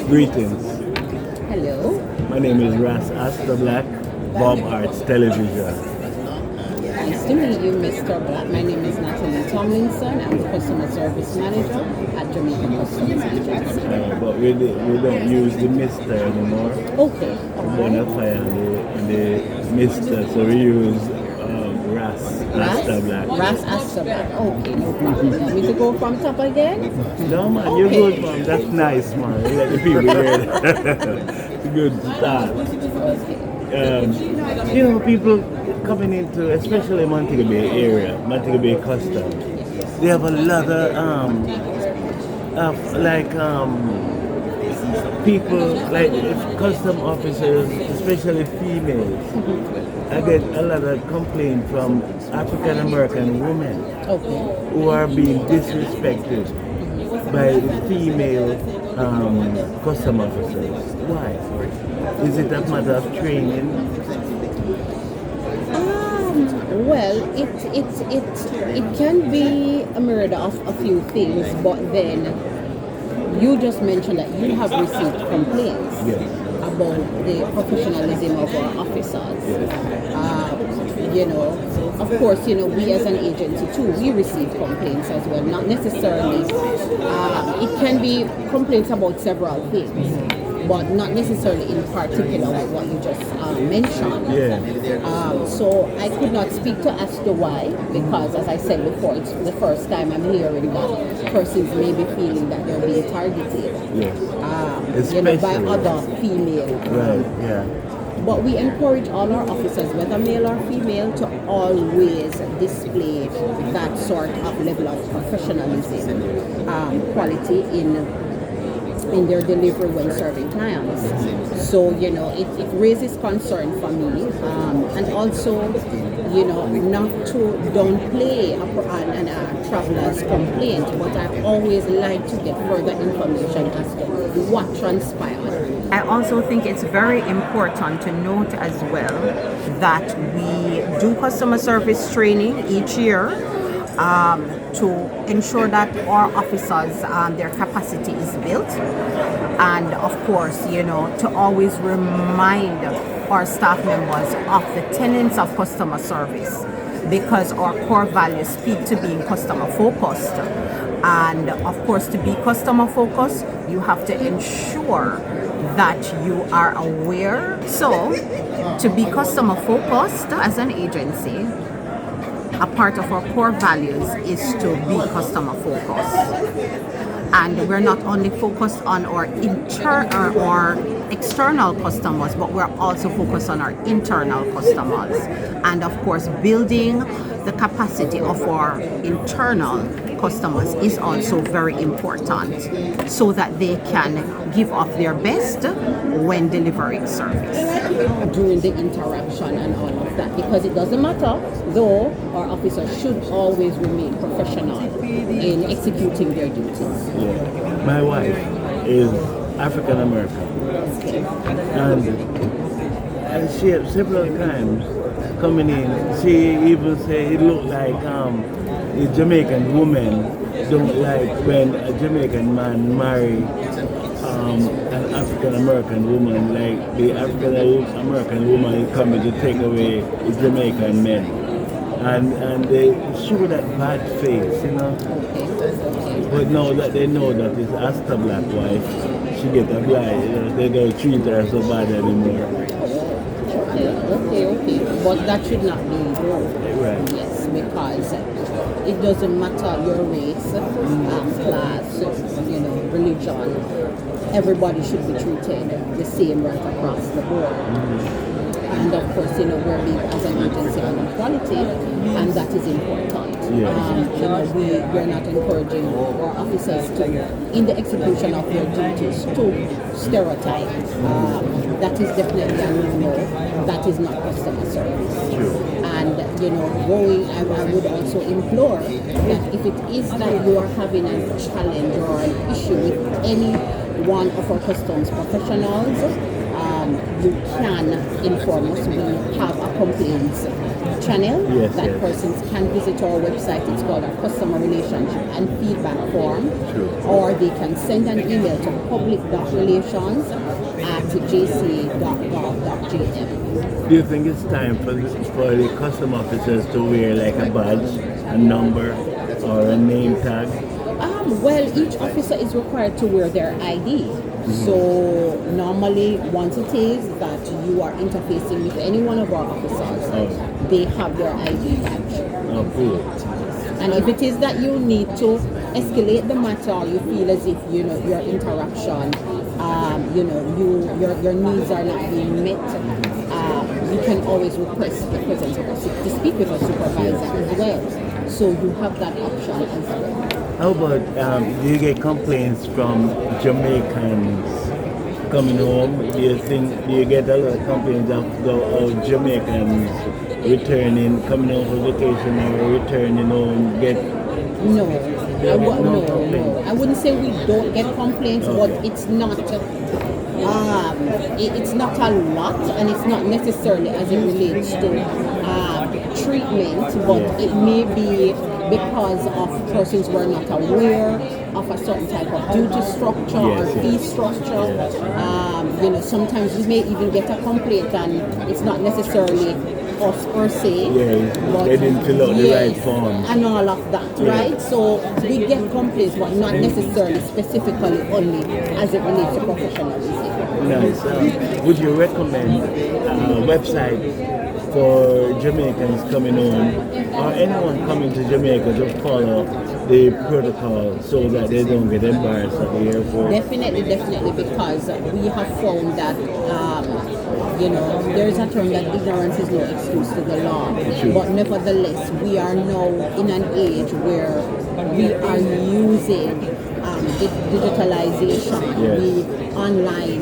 Greetings. Hello. My name is Ras Astor Black, BobArts Television. Nice to meet you, Mr. Black. My name is Natalie Tomlinson. I'm the Customer Service Manager at Jamaica Customs Agency. But we don't use the Mr. anymore. Okay. We don't fire the Mr. So we use Ras Astor Black. Ras Astor Black. Okay, no problem. Want me to go from top again? No man, Okay. you're good man. That's nice man. You let the people hear it. Good start. People coming into, especially Montego Bay area, Montego Bay Customs, they have a lot of people, like custom officers, especially females. I get a lot of complaints from African American women who are being disrespected by female custom officers. Why? Is it a matter of training? Well, it can be a murder of a few things, but then you just mentioned that you have received complaints about the professionalism of our officers. Of course, we as an agency too, we receive complaints as well. Not necessarily, it can be complaints about several things, but not necessarily in particular like what you just mentioned. So I could not speak to as to why, because as I said before, it's the first time I'm hearing that persons may be feeling that they're being targeted by other female. But we encourage all our officers, whether male or female, to always display that sort of level of professionalism, quality in their delivery when serving clients. So, it raises concern for me. And also, not to downplay a traveler's complaint, but I always like to get further information as to what transpired. I also think it's very important to note as well that we do customer service training each year to ensure that our officers, their capacity is built. And of course, to always remind our staff members of the tenets of customer service, because our core values speak to being customer focused. And of course, to be customer focused, you have to ensure that you are aware. So, to be customer focused as an agency, a part of our core values is to be customer focused. And we're not only focused on our external customers, but we're also focused on our internal customers. And of course, building the capacity of our internal customers is also very important, so that they can give off their best when delivering service. During the interaction and all of that, because it doesn't matter, though our officers should always remain professional in executing their duties. My wife is African American, and she had several times coming in, she even said it looked like the Jamaican woman don't like when a Jamaican man marry an African American woman, like the African American woman is coming to take away the Jamaican men. And they show that bad face, But now that they know that it's Astor Black wife, she get a blind, they don't treat her so bad anymore. Okay. But that should not be wrong. Right. Yes, because it doesn't matter your race, class, religion. Everybody should be treated the same right across the board. And of course, we're big as an agency on equality, and that is important. We're not encouraging our officers to, in the execution of their duties, to stereotype. That is definitely a no-no. That is not customer service. And I would also implore that if it is that you are having a challenge or an issue with any one of our customs professionals, you can inform us. We have a complaints channel. Yes, that yes. persons can visit our website. It's called our Customer Relationship and Feedback Form. True. Or they can send an email to public.relations@jc.gov.jm. Do you think it's time for the custom officers to wear like a badge, a number, or a name tag? Well, each officer is required to wear their ID. So normally, once it is that you are interfacing with any one of our officers, they have their ID badge. Oh, cool. And if it is that you need to escalate the matter, or you feel as if your interaction, your needs are not being met, you can always request the presence of to speak with a supervisor as well. So you have that option as well. How about, do you get complaints from Jamaicans coming home? Do you get a lot of complaints of Jamaicans coming home for vacation or returning home? No. I wouldn't say we don't get complaints, but it's not it's not a lot, and it's not necessarily as it relates to treatment, but it may be because of persons who are not aware of a certain type of duty structure or fee structure. Sometimes you may even get a complaint and it's not necessarily us per se. But they didn't fill out the right form. And all of that, right? So we get complaints, but not necessarily specifically only as it relates to professionalism. Nice. Would you recommend a website for Jamaicans coming home, or anyone coming to Jamaica, to follow the protocol so that they don't get embarrassed at the airport? Definitely, because we have found that there's a term that ignorance is no excuse to the law. True. But nevertheless, we are now in an age where we are using digitalization, online,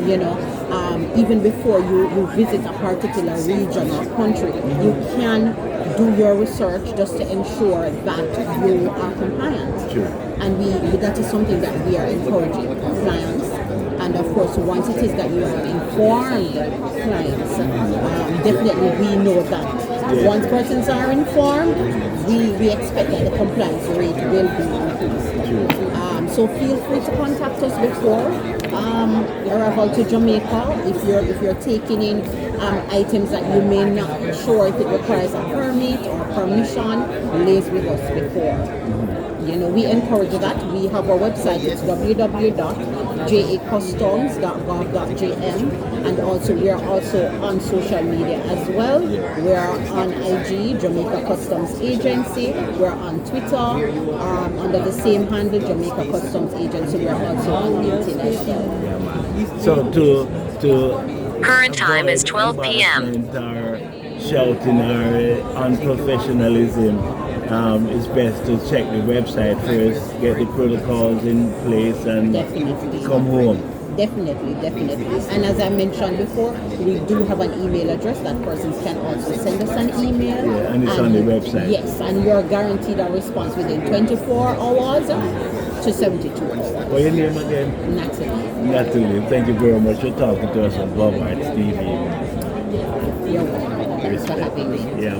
even before you visit a particular region or country, you can do your research just to ensure that you are compliant. Sure. And that is something that we are encouraging, compliance. And of course, once it is that you are informed clients, definitely we know that once persons are informed, we expect that the compliance rate will be increased. So feel free to contact us before arrival to Jamaica if you're taking in items that you may not sure if it requires a permit or permission. Liaise with us before. We encourage that. We have our website. It's www.jacustoms.gov.jm, and also we are also on social media as well. We are on IG, Jamaica Customs Agency. We're on Twitter under the same handle, Jamaica Customs Agency. We are also on LinkedIn as well. So to current time is 12 p.m. Or shouting or unprofessionalism, it's best to check the website first, get the protocols in place, and come home. Definitely. And as I mentioned before, we do have an email address that persons can also send us an email. Yeah, and it's on the website. Yes, and you're guaranteed a response within 24 hours to 72 hours. What's your name again? Natalie. Thank you very much for talking to us on BobArtsTV. You're welcome. Thanks for having me. Yeah.